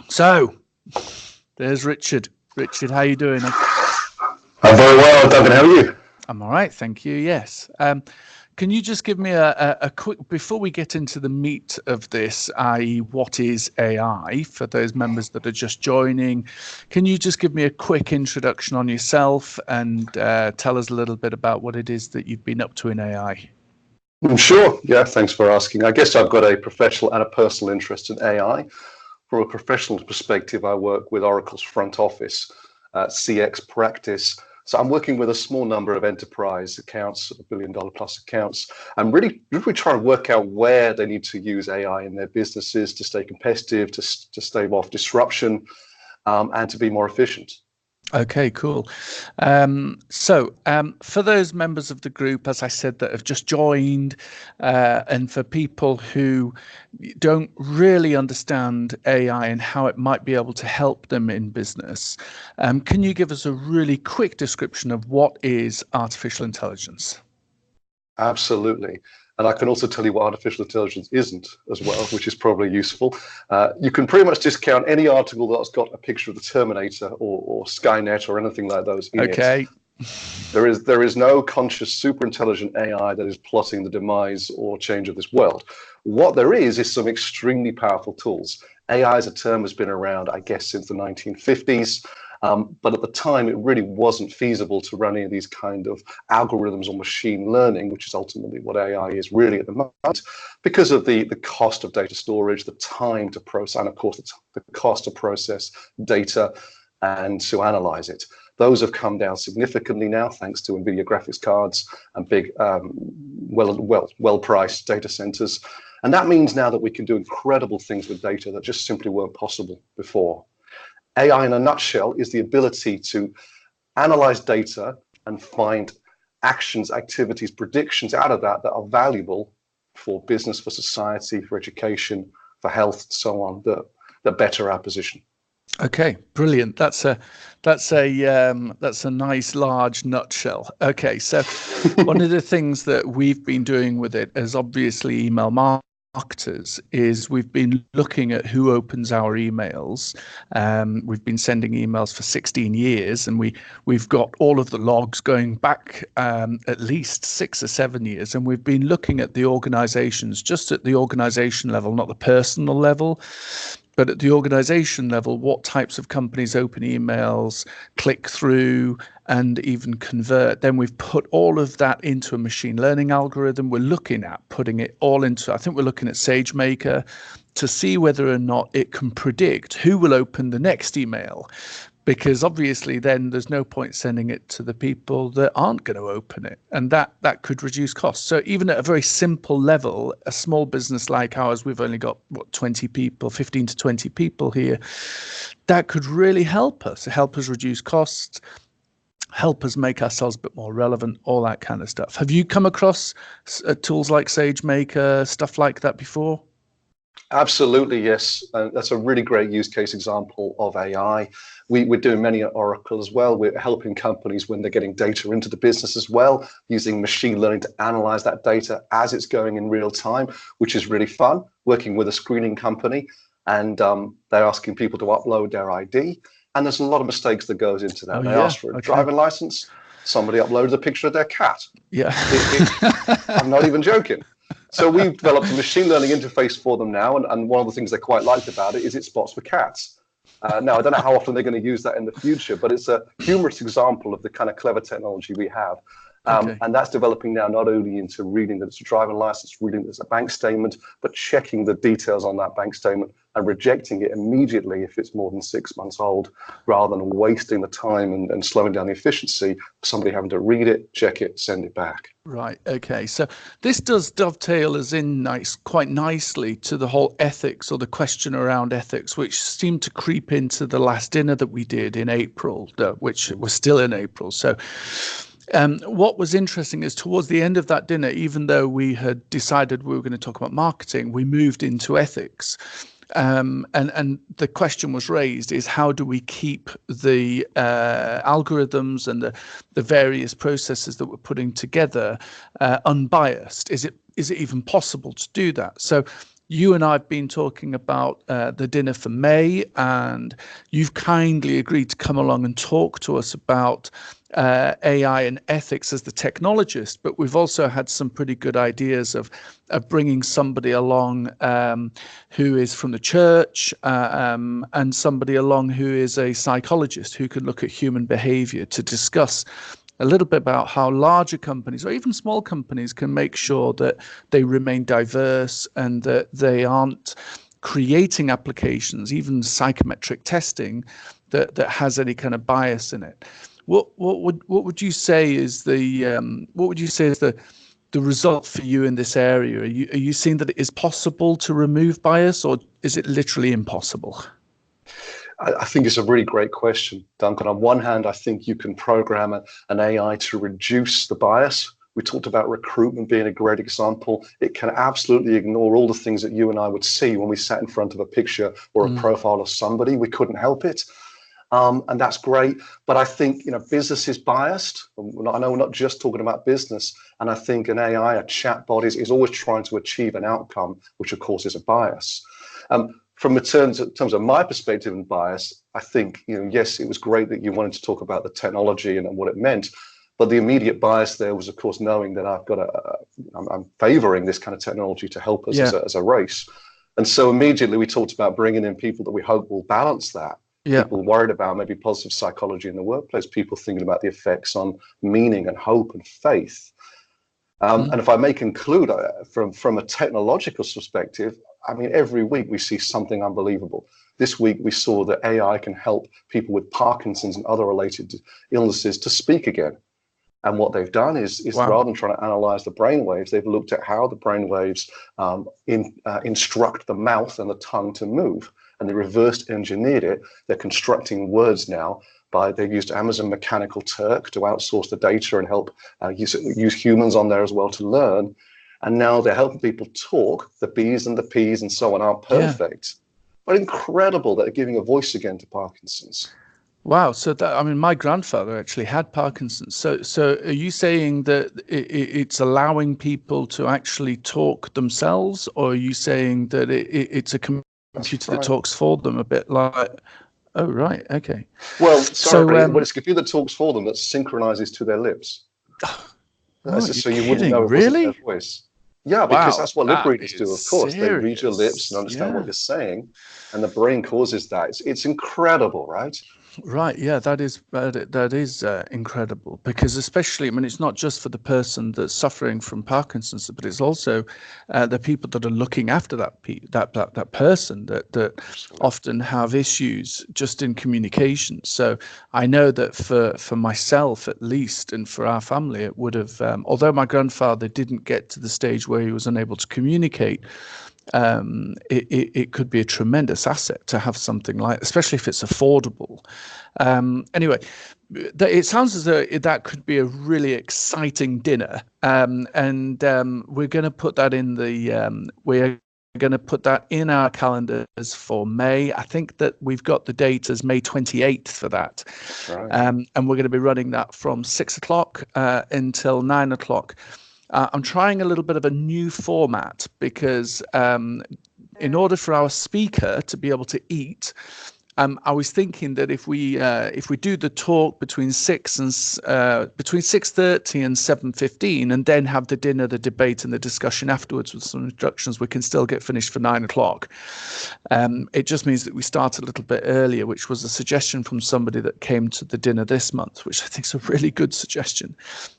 So, there's Richard. Richard, how you doing? I'm very well, Duncan. How are you? I'm all right, thank you. Yes. Can you just give me a quick, before we get into the meat of this, i.e. what is AI, for those members that are just joining, can you just give me a quick introduction on yourself and tell us a little bit about what it is that you've been up to in AI? Sure. Yeah, thanks for asking. I guess I've got a professional and a personal interest in AI. From a professional perspective, I work with Oracle's front office, CX practice. So I'm working with a small number of enterprise accounts, $1 billion plus accounts. I'm really trying to work out where they need to use AI in their businesses to stay competitive, to stave off disruption, and to be more efficient. Okay, cool. So for those members of the group, as I said, that have just joined, and for people who don't really understand AI and how it might be able to help them in business, can you give us a really quick description of what is artificial intelligence? Absolutely. And I can also tell you what artificial intelligence isn't as well, which is probably useful. You can pretty much discount any article that's got a picture of the Terminator or Skynet or anything like those in it. There is no conscious, super intelligent AI that is plotting the demise or change of this world. What there is some extremely powerful tools. AI as a term has been around, I guess, since the 1950s. But at the time, it really wasn't feasible to run any of these kind of algorithms or machine learning, which is ultimately what AI is really at the moment, because of the cost of data storage, the time to process, and of course, the cost to process data and to analyze it. Those have come down significantly now, thanks to NVIDIA graphics cards and big, well-priced data centers. And that means now that we can do incredible things with data that just simply weren't possible before. AI in a nutshell is the ability to analyze data and find actions, activities, predictions out of that are valuable for business, for society, for education, for health, so on, that better our position. Okay, brilliant. That's a nice large nutshell. Okay, so one of the things that we've been doing with it as obviously email marketers is we've been looking at who opens our emails. We've been sending emails for 16 years, and we've got all of the logs going back at least 6 or 7 years, and we've been looking at the organizations, just at the organization level, not the personal level, but at the organization level, what types of companies open emails, click through, and even convert. Then we've put all of that into a machine learning algorithm. We're looking at putting it all into, I think we're looking at SageMaker to see whether or not it can predict who will open the next email. Because obviously then there's no point sending it to the people that aren't going to open it. And that could reduce costs. So even at a very simple level, a small business like ours, we've only got, 20 people, 15 to 20 people here. That could really help us reduce costs, help us make ourselves a bit more relevant, all that kind of stuff. Have you come across tools like SageMaker, stuff like that before? Absolutely, yes. That's a really great use case example of AI. We're doing many at Oracle as well. We're helping companies when they're getting data into the business as well, using machine learning to analyze that data as it's going in real time, which is really fun, working with a screening company. And they're asking people to upload their ID. And there's a lot of mistakes that goes into that. They ask for a driving license. Somebody uploaded a picture of their cat. Yeah. I'm not even joking. So we've developed a machine learning interface for them now, and one of the things they quite liked about it is it spots for cats. Now, I don't know how often they're going to use that in the future, but it's a humorous example of the kind of clever technology we have. And that's developing now not only into reading that it's a driving license, reading that it's a bank statement, but checking the details on that bank statement and rejecting it immediately if it's more than 6 months old, rather than wasting the time and slowing down the efficiency of somebody having to read it, check it, send it back. Right. Okay. So this does dovetail us in quite nicely to the whole ethics, or the question around ethics, which seemed to creep into the last dinner that we did in April, which was still in April. So what was interesting is towards the end of that dinner, even though we had decided we were going to talk about marketing, we moved into ethics. And the question was raised is, how do we keep the algorithms and the various processes that we're putting together unbiased? Is it even possible to do that? So you and I have been talking about the dinner for May, and you've kindly agreed to come along and talk to us about AI and ethics as the technologist. But we've also had some pretty good ideas of bringing somebody along who is from the church and somebody along who is a psychologist who can look at human behavior to discuss a little bit about how larger companies or even small companies can make sure that they remain diverse and that they aren't creating applications, even psychometric testing, that has any kind of bias in it. What would you say is the result for you in this area? Are you seeing that it is possible to remove bias, or is it literally impossible? I think it's a really great question, Duncan. On one hand, I think you can program an AI to reduce the bias. We talked about recruitment being a great example. It can absolutely ignore all the things that you and I would see when we sat in front of a picture or a profile of somebody. We couldn't help it. And that's great. But I think, business is biased. I know we're not just talking about business. And I think an AI, a chatbot, is always trying to achieve an outcome, which of course is a bias. From in terms of my perspective and bias, I think, yes, it was great that you wanted to talk about the technology and what it meant. But the immediate bias there was, of course, knowing that I'm favoring this kind of technology to help us as a race. And so immediately we talked about bringing in people that we hope will balance that. Yeah. People worried about maybe positive psychology in the workplace, people thinking about the effects on meaning and hope and faith. And if I may conclude from a technological perspective, I mean, every week we see something unbelievable. This week we saw that AI can help people with Parkinson's and other related illnesses to speak again. And what they've done is rather than trying to analyze the brainwaves, they've looked at how the brainwaves instruct the mouth and the tongue to move. And they reverse engineered it. They're constructing words now. They've used Amazon Mechanical Turk to outsource the data and help use humans on there as well to learn. And now they're helping people talk. The B's and the P's and so on aren't perfect, but incredible that they're giving a voice again to Parkinson's. Wow. So my grandfather actually had Parkinson's. So are you saying that it's allowing people to actually talk themselves, or are you saying that it's a computer that talks for them, a bit like? Oh, right. Okay. Well, sorry, but it's a computer that talks for them that synchronizes to their lips. So you wouldn't know it wasn't their voice. Yeah, because that's what lip readers do, of course. Serious. They read your lips and understand what you're saying, and the brain causes that. It's incredible, right? Right. Yeah, that is incredible, because especially, it's not just for the person that's suffering from Parkinson's, but it's also the people that are looking after that person that often have issues just in communication. So I know that for myself, at least, and for our family, it would have, although my grandfather didn't get to the stage where he was unable to communicate, it could be a tremendous asset to have something like, especially if it's affordable. Anyway, it sounds as though that could be a really exciting dinner, and we're going to put that in our calendars for May. I think that we've got the date as May 28th for that. Right. And we're going to be running that from 6 o'clock until 9 o'clock. I'm trying a little bit of a new format because in order for our speaker to be able to eat, I was thinking that if we do the talk between 6:30 and 7:15, and then have the dinner, the debate, and the discussion afterwards with some instructions, we can still get finished for 9 o'clock. It just means that we start a little bit earlier, which was a suggestion from somebody that came to the dinner this month, which I think is a really good suggestion.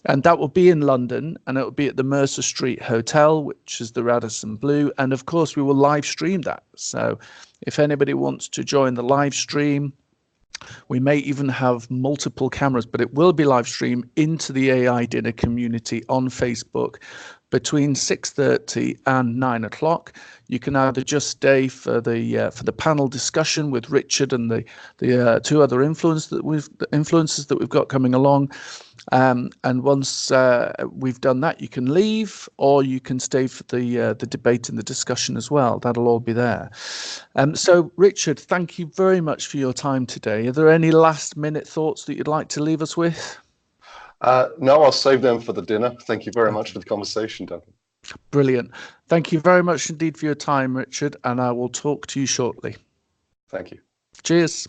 And that will be in London, and it will be at the Mercer Street Hotel, which is the Radisson Blu. And of course, we will live stream that. So if anybody wants to join the live stream, we may even have multiple cameras, but it will be live streamed into the AI dinner community on Facebook between 6:30 and 9 o'clock. You can either just stay for the panel discussion with Richard and the two other influencers that we've got coming along. And once we've done that, you can leave, or you can stay for the debate and the discussion as well. That'll all be there. So, Richard, thank you very much for your time today. Are there any last-minute thoughts that you'd like to leave us with? No, I'll save them for the dinner. Thank you very much for the conversation, Duncan. Brilliant. Thank you very much indeed for your time, Richard, and I will talk to you shortly. Thank you. Cheers.